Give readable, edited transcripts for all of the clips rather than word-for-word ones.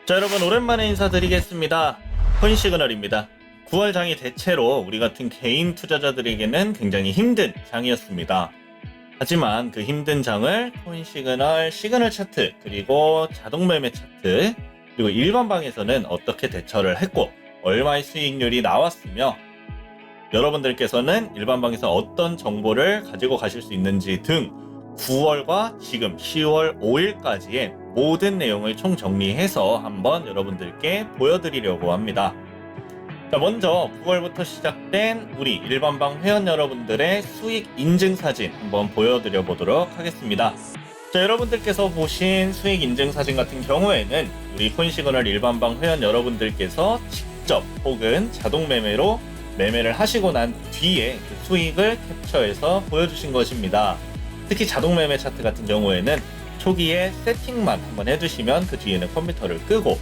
자, 여러분 오랜만에 인사드리겠습니다. 코인시그널입니다. 9월 장이 대체로 우리 같은 개인 투자자들에게는 굉장히 힘든 장이었습니다. 하지만 그 힘든 장을 코인시그널 시그널 차트, 그리고 자동매매 차트, 그리고 일반방에서는 어떻게 대처를 했고 얼마의 수익률이 나왔으며 여러분들께서는 일반방에서 어떤 정보를 가지고 가실 수 있는지 등 9월과 지금 10월 5일까지의 모든 내용을 총정리해서 한번 여러분들께 보여드리려고 합니다. 자, 먼저 9월부터 시작된 우리 일반방 회원 여러분들의 수익 인증 사진 한번 보여드려 보도록 하겠습니다. 자, 여러분들께서 보신 수익 인증 사진 같은 경우에는 우리 코인시그널 일반방 회원 여러분들께서 직접 혹은 자동 매매로 매매를 하시고 난 뒤에 그 수익을 캡처해서 보여주신 것입니다. 특히 자동 매매 차트 같은 경우에는 초기에 세팅만 한번 해두시면 그 뒤에는 컴퓨터를 끄고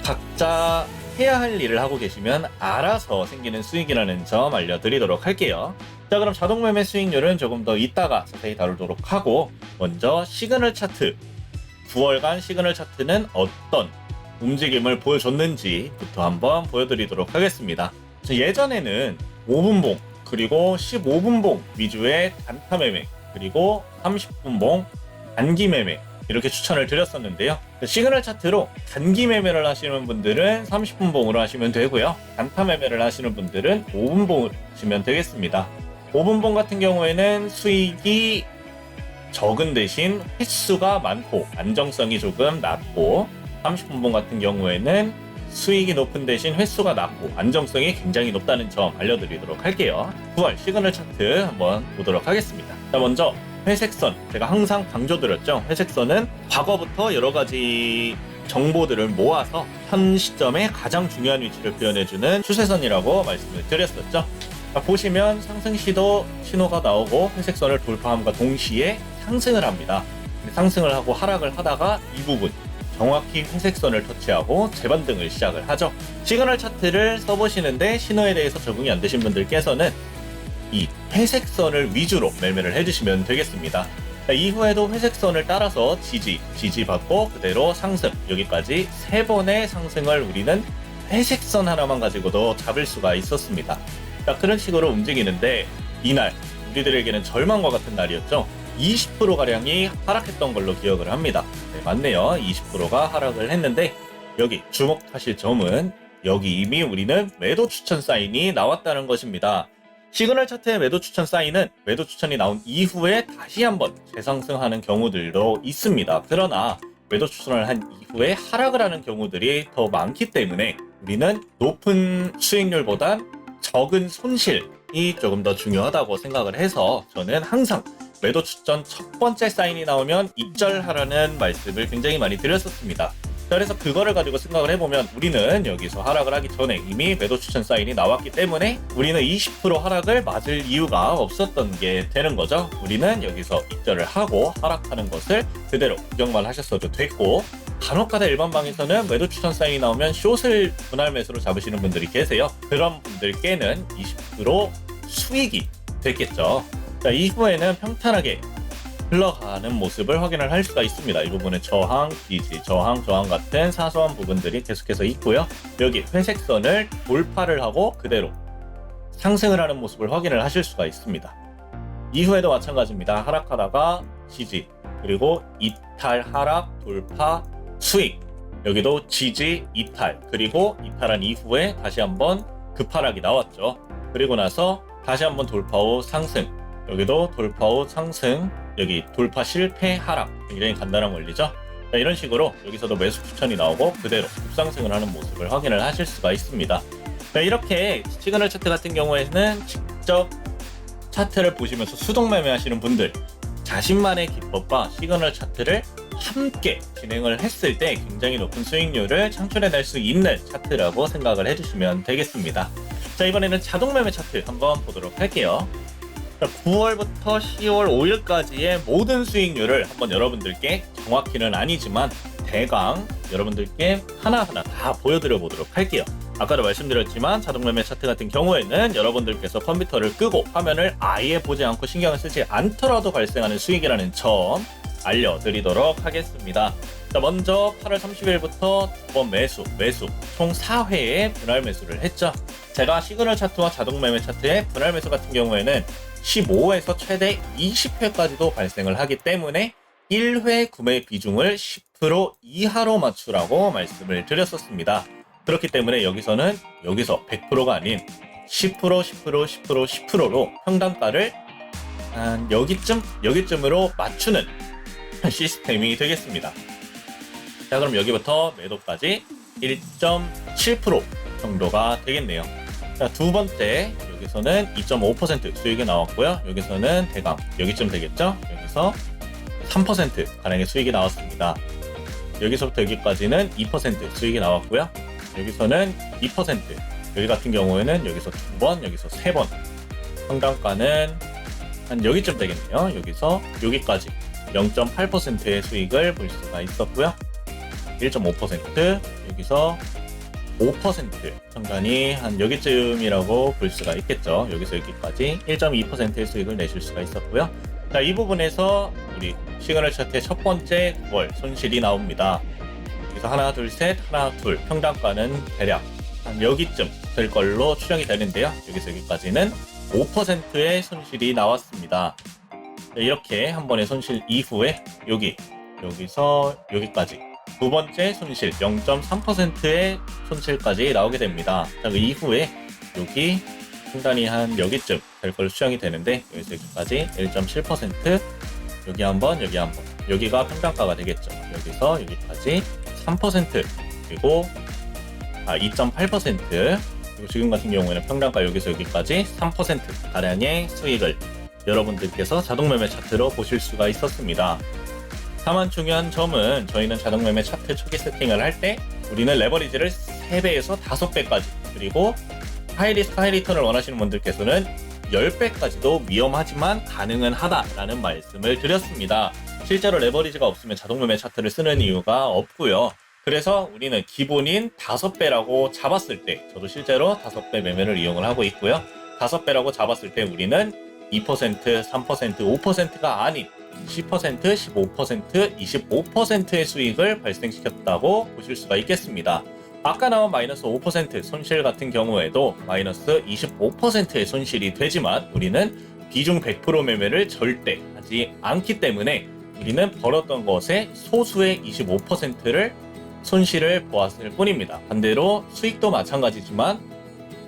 각자 해야 할 일을 하고 계시면 알아서 생기는 수익이라는 점 알려드리도록 할게요. 자, 그럼 자동 매매 수익률은 조금 더 이따가 자세히 다루도록 하고, 먼저 시그널 차트, 9월간 시그널 차트는 어떤 움직임을 보여줬는지부터 한번 보여드리도록 하겠습니다. 예전에는 5분봉 그리고 15분봉 위주의 단타 매매, 그리고 30분봉 단기 매매 이렇게 추천을 드렸었는데요. 시그널 차트로 단기 매매를 하시는 분들은 30분봉으로 하시면 되고요. 단타 매매를 하시는 분들은 5분봉을 하시면 되겠습니다. 5분봉 같은 경우에는 수익이 적은 대신 횟수가 많고 안정성이 조금 낮고, 30분봉 같은 경우에는 수익이 높은 대신 횟수가 낮고 안정성이 굉장히 높다는 점 알려드리도록 할게요. 9월 시그널 차트 한번 보도록 하겠습니다. 자, 먼저 회색선, 제가 항상 강조드렸죠. 회색선은 과거부터 여러가지 정보들을 모아서 현 시점에 가장 중요한 위치를 표현해주는 추세선이라고 말씀을 드렸었죠. 자, 보시면 상승시도 신호가 나오고 회색선을 돌파함과 동시에 상승을 합니다. 상승을 하고 하락을 하다가 이 부분 정확히 회색선을 터치하고 재반등을 시작을 하죠. 시그널 차트를 써보시는데 신호에 대해서 적응이 안 되신 분들께서는 이 회색선을 위주로 매매를 해주시면 되겠습니다. 자, 이후에도 회색선을 따라서 지지 받고 그대로 상승, 여기까지 3번의 상승을 우리는 회색선 하나만 가지고도 잡을 수가 있었습니다. 자, 그런 식으로 움직이는데 이날 우리들에게는 절망과 같은 날이었죠. 20%가량이 하락했던 걸로 기억을 합니다. 네, 맞네요. 20%가 하락을 했는데 여기 주목하실 점은 여기 이미 우리는 매도 추천 사인이 나왔다는 것입니다. 시그널 차트의 매도 추천 사인은 매도 추천이 나온 이후에 다시 한번 재상승하는 경우들도 있습니다. 그러나 매도 추천을 한 이후에 하락을 하는 경우들이 더 많기 때문에 우리는 높은 수익률보단 적은 손실이 조금 더 중요하다고 생각을 해서 저는 항상 매도 추천 첫 번째 사인이 나오면 입절하라는 말씀을 굉장히 많이 드렸었습니다. 그래서 그거를 가지고 생각을 해보면 우리는 여기서 하락을 하기 전에 이미 매도 추천 사인이 나왔기 때문에 우리는 20% 하락을 맞을 이유가 없었던 게 되는 거죠. 우리는 여기서 입절을 하고 하락하는 것을 그대로 구경만 하셨어도 됐고, 간혹가다 일반방에서는 매도 추천 사인이 나오면 숏을 분할 매수로 잡으시는 분들이 계세요. 그런 분들께는 20% 수익이 됐겠죠. 자, 이후에는 평탄하게 흘러가는 모습을 확인을 할 수가 있습니다. 이 부분은 저항, 지지, 저항 같은 사소한 부분들이 계속해서 있고요. 여기 회색선을 돌파를 하고 그대로 상승을 하는 모습을 확인을 하실 수가 있습니다. 이후에도 마찬가지입니다. 하락하다가 지지, 그리고 이탈, 하락, 돌파, 수익, 여기도 지지, 이탈, 그리고 이탈한 이후에 다시 한번 급하락이 나왔죠. 그리고 나서 다시 한번 돌파 후 상승, 여기도 돌파 후 상승, 여기 돌파 실패 하락, 굉장히 간단한 원리죠. 자, 이런 식으로 여기서도 매수 추천이 나오고 그대로 급상승을 하는 모습을 확인을 하실 수가 있습니다. 자, 이렇게 시그널 차트 같은 경우에는 직접 차트를 보시면서 수동 매매하시는 분들, 자신만의 기법과 시그널 차트를 함께 진행을 했을 때 굉장히 높은 수익률을 창출해낼 수 있는 차트라고 생각을 해주시면 되겠습니다. 자, 이번에는 자동 매매 차트 한번 보도록 할게요. 9월부터 10월 5일까지의 모든 수익률을 한번 여러분들께, 정확히는 아니지만 대강 여러분들께 하나하나 다 보여드려 보도록 할게요. 아까도 말씀드렸지만 자동 매매 차트 같은 경우에는 여러분들께서 컴퓨터를 끄고 화면을 아예 보지 않고 신경을 쓰지 않더라도 발생하는 수익이라는 점 알려드리도록 하겠습니다. 자, 먼저 8월 30일부터 두 번 매수 총 4회의 분할 매수를 했죠. 제가 시그널 차트와 자동 매매 차트의 분할 매수 같은 경우에는 15에서 최대 20회까지도 발생을 하기 때문에 1회 구매 비중을 10% 이하로 맞추라고 말씀을 드렸었습니다. 그렇기 때문에 여기서 100%가 아닌 10%, 10%, 10%, 10%로 평단가를 한 여기쯤으로 맞추는 시스템이 되겠습니다. 자, 그럼 여기부터 매도까지 1.7% 정도가 되겠네요. 자, 두 번째, 여기서는 2.5% 수익이 나왔고요. 여기서는 대강 여기쯤 되겠죠? 여기서 3% 가량의 수익이 나왔습니다. 여기서부터 여기까지는 2% 수익이 나왔고요. 여기서는 2%, 여기 같은 경우에는 여기서 2번, 여기서 3번. 평단가는 한 여기쯤 되겠네요. 여기서 여기까지 0.8%의 수익을 볼 수가 있었고요. 1.5%, 여기서 5% 평단이 한 여기쯤이라고 볼 수가 있겠죠. 여기서 여기까지 1.2%의 수익을 내실 수가 있었고요. 자, 이 부분에서 우리 시그널 차트의 첫 번째 9월 손실이 나옵니다. 여기서 하나, 둘, 셋, 하나, 둘. 평단가는 대략 한 여기쯤 될 걸로 추정이 되는데요. 여기서 여기까지는 5%의 손실이 나왔습니다. 자, 이렇게 한 번의 손실 이후에 여기서 여기까지 두 번째 손실 0.3%의 손실까지 나오게 됩니다. 자, 그 이후에 여기 평단이 한 여기쯤 될 걸로 추정이 되는데 여기서 여기까지 1.7%, 여기 한번, 여기 한번, 여기가 평단가가 되겠죠. 여기서 여기까지 3%, 그리고 2.8%, 그리고 지금 같은 경우에는 평단가 여기서 여기까지 3% 가량의 수익을 여러분들께서 자동매매 차트로 보실 수가 있었습니다. 다만 중요한 점은 저희는 자동매매 차트 초기 세팅을 할 때 우리는 레버리지를 3배에서 5배까지, 그리고 하이리스크 하이리턴을 원하시는 분들께서는 10배까지도 위험하지만 가능은 하다라는 말씀을 드렸습니다. 실제로 레버리지가 없으면 자동매매 차트를 쓰는 이유가 없고요. 그래서 우리는 기본인 5배라고 잡았을 때, 저도 실제로 5배 매매를 이용을 하고 있고요. 5배라고 잡았을 때 우리는 2%, 3%, 5%가 아닌 10%, 15%, 25%의 수익을 발생시켰다고 보실 수가 있겠습니다. 아까 나온 마이너스 5% 손실 같은 경우에도 마이너스 25%의 손실이 되지만 우리는 비중 100% 매매를 절대 하지 않기 때문에 우리는 벌었던 것의 소수의 25%를 손실을 보았을 뿐입니다. 반대로 수익도 마찬가지지만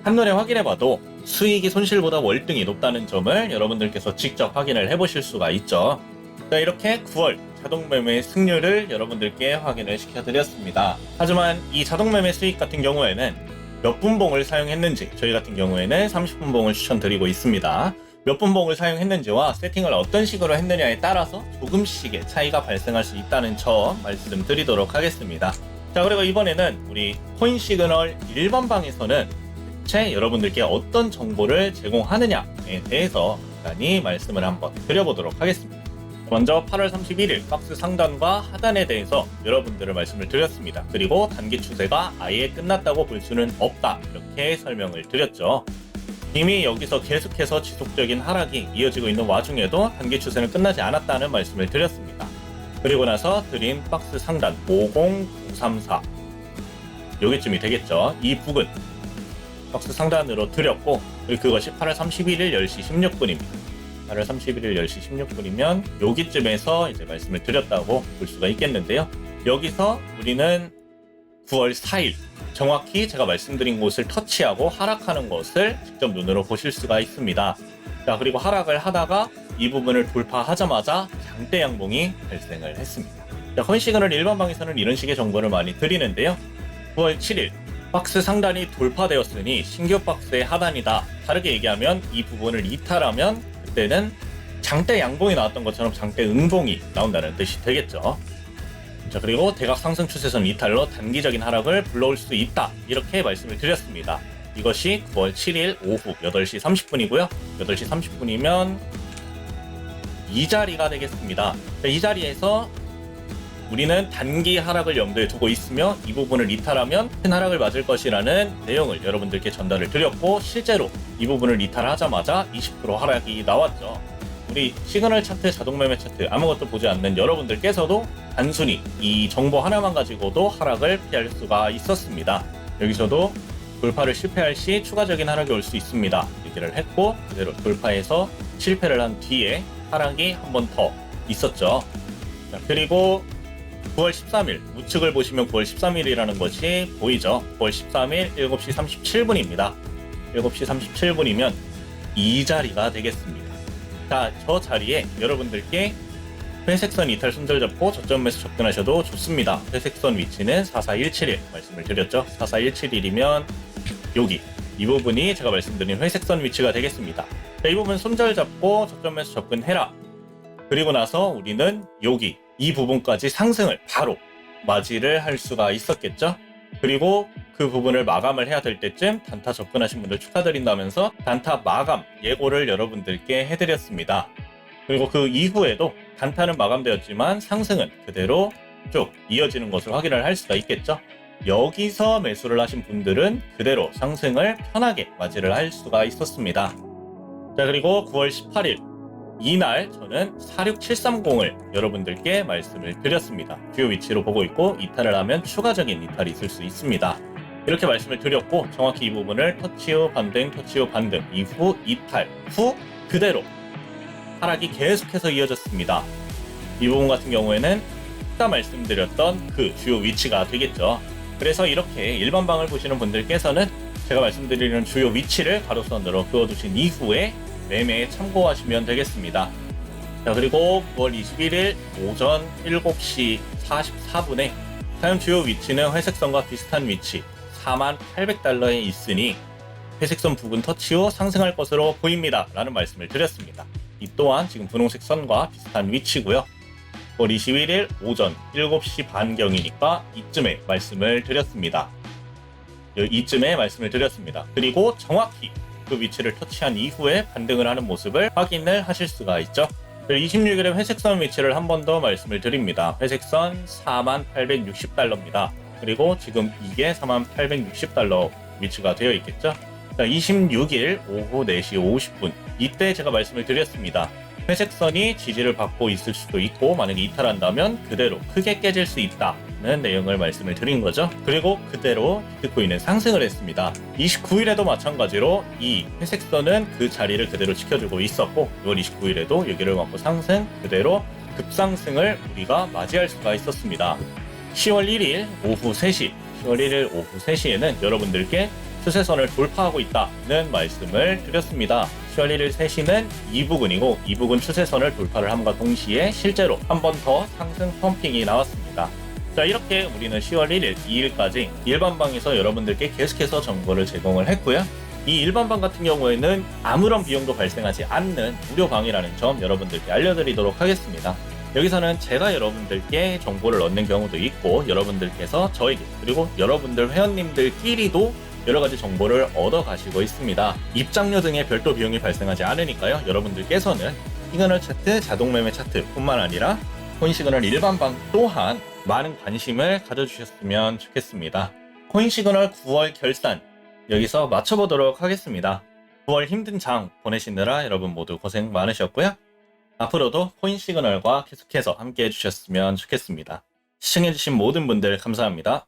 한눈에 확인해봐도 수익이 손실보다 월등히 높다는 점을 여러분들께서 직접 확인을 해보실 수가 있죠. 자, 이렇게 9월 자동매매 승률을 여러분들께 확인을 시켜드렸습니다. 하지만 이 자동매매 수익 같은 경우에는 몇 분봉을 사용했는지, 저희 같은 경우에는 30분봉을 추천드리고 있습니다. 몇 분봉을 사용했는지와 세팅을 어떤 식으로 했느냐에 따라서 조금씩의 차이가 발생할 수 있다는 점 말씀드리도록 하겠습니다. 자, 그리고 이번에는 우리 코인 시그널 일반방에서는 대체 여러분들께 어떤 정보를 제공하느냐에 대해서 간단히 말씀을 한번 드려보도록 하겠습니다. 먼저 8월 31일 박스 상단과 하단에 대해서 여러분들을 말씀을 드렸습니다. 그리고 단기 추세가 아예 끝났다고 볼 수는 없다, 이렇게 설명을 드렸죠. 이미 여기서 계속해서 지속적인 하락이 이어지고 있는 와중에도 단기 추세는 끝나지 않았다는 말씀을 드렸습니다. 그리고 나서 드린 박스 상단 50934, 여기쯤이 되겠죠. 이 부근 박스 상단으로 드렸고, 그리고 그것이 8월 31일 10시 16분입니다. 8월 31일 10시 16분이면 여기쯤에서 이제 말씀을 드렸다고 볼 수가 있겠는데요. 여기서 우리는 9월 4일 정확히 제가 말씀드린 곳을 터치하고 하락하는 것을 직접 눈으로 보실 수가 있습니다. 자, 그리고 하락을 하다가 이 부분을 돌파하자마자 장대 양봉이 발생을 했습니다. 자, 코인 시그널 일반방에서는 이런 식의 정보를 많이 드리는데요. 9월 7일 박스 상단이 돌파되었으니 신규 박스의 하단이다. 다르게 얘기하면 이 부분을 이탈하면 그때는 장대 양봉이 나왔던 것처럼 장대 음봉이 나온다는 뜻이 되겠죠. 자, 그리고 대각 상승 추세선 이탈로 단기적인 하락을 불러올 수 있다, 이렇게 말씀을 드렸습니다. 이것이 9월 7일 오후 8시 30분이고요. 8시 30분이면 이 자리가 되겠습니다. 자, 이 자리에서 우리는 단기 하락을 염두에 두고 있으며 이 부분을 이탈하면 큰 하락을 맞을 것이라는 내용을 여러분들께 전달을 드렸고, 실제로 이 부분을 이탈하자마자 20% 하락이 나왔죠. 우리 시그널 차트, 자동 매매 차트 아무것도 보지 않는 여러분들께서도 단순히 이 정보 하나만 가지고도 하락을 피할 수가 있었습니다. 여기서도 돌파를 실패할 시 추가적인 하락이 올 수 있습니다. 얘기를 했고 그대로 돌파해서 실패를 한 뒤에 하락이 한 번 더 있었죠. 자, 그리고 9월 13일 우측을 보시면 9월 13일이라는 것이 보이죠. 9월 13일 7시 37분입니다. 7시 37분이면 이 자리가 되겠습니다. 자, 저 자리에 여러분들께 회색선 이탈 손절 잡고 저점 매수 접근하셔도 좋습니다. 회색선 위치는 44171 말씀을 드렸죠. 44171이면 여기 이 부분이 제가 말씀드린 회색선 위치가 되겠습니다. 자, 이 부분 손절 잡고 저점 매수 접근해라. 그리고 나서 우리는 여기 이 부분까지 상승을 바로 맞이를 할 수가 있었겠죠. 그리고 그 부분을 마감을 해야 될 때쯤 단타 접근하신 분들 축하드린다면서 단타 마감 예고를 여러분들께 해드렸습니다. 그리고 그 이후에도 단타는 마감되었지만 상승은 그대로 쭉 이어지는 것을 확인을 할 수가 있겠죠. 여기서 매수를 하신 분들은 그대로 상승을 편하게 맞이를 할 수가 있었습니다. 자, 그리고 9월 18일 이날 저는 46730을 여러분들께 말씀을 드렸습니다. 주요 위치로 보고 있고 이탈을 하면 추가적인 이탈이 있을 수 있습니다. 이렇게 말씀을 드렸고 정확히 이 부분을 터치 후 반등, 터치 후 반등, 이후 이탈 후 그대로 하락이 계속해서 이어졌습니다. 이 부분 같은 경우에는 아까 말씀드렸던 그 주요 위치가 되겠죠. 그래서 이렇게 일반방을 보시는 분들께서는 제가 말씀드리는 주요 위치를 가로선으로 그어두신 이후에 매매에 참고하시면 되겠습니다. 자, 그리고 9월 21일 오전 7시 44분에 다음 주요 위치는 회색선과 비슷한 위치 4800달러에 있으니 회색선 부분 터치 후 상승할 것으로 보입니다 라는 말씀을 드렸습니다. 이 또한 지금 분홍색 선과 비슷한 위치고요. 9월 21일 오전 7시 반경이니까 이쯤에 말씀을 드렸습니다. 이쯤에 말씀을 드렸습니다. 그리고 정확히 그 위치를 터치한 이후에 반등을 하는 모습을 확인을 하실 수가 있죠. 26일에 회색선 위치를 한 번 더 말씀을 드립니다. 회색선 4860달러입니다. 그리고 지금 이게 4860달러 위치가 되어 있겠죠. 26일 오후 4시 50분 이때 제가 말씀을 드렸습니다. 회색선이 지지를 받고 있을 수도 있고 만약에 이탈한다면 그대로 크게 깨질 수 있다는 내용을 말씀을 드린 거죠. 그리고 그대로 비트코인은 상승을 했습니다. 29일에도 마찬가지로 이 회색선은 그 자리를 그대로 지켜주고 있었고 6월 29일에도 여기를 맞고 상승 그대로 급상승을 우리가 맞이할 수가 있었습니다. 10월 1일 오후 3시 10월 1일 오후 3시에는 여러분들께 추세선을 돌파하고 있다는 말씀을 드렸습니다. 10월 1일 3시는 이 부근이고 이 부근 추세선을 돌파를 함과 동시에 실제로 한 번 더 상승 펌핑이 나왔습니다. 자, 이렇게 우리는 10월 1일, 2일까지 일반방에서 여러분들께 계속해서 정보를 제공을 했고요. 이 일반방 같은 경우에는 아무런 비용도 발생하지 않는 무료방이라는 점 여러분들께 알려드리도록 하겠습니다. 여기서는 제가 여러분들께 정보를 얻는 경우도 있고 여러분들께서 저에게 그리고 여러분들 회원님들끼리도 여러가지 정보를 얻어 가시고 있습니다. 입장료 등의 별도 비용이 발생하지 않으니까요. 여러분들께서는 시그널 차트, 자동 매매 차트 뿐만 아니라 코인 시그널 일반방 또한 많은 관심을 가져주셨으면 좋겠습니다. 코인 시그널 9월 결산 여기서 마쳐보도록 하겠습니다. 9월 힘든 장 보내시느라 여러분 모두 고생 많으셨고요. 앞으로도 코인 시그널과 계속해서 함께 해주셨으면 좋겠습니다. 시청해주신 모든 분들 감사합니다.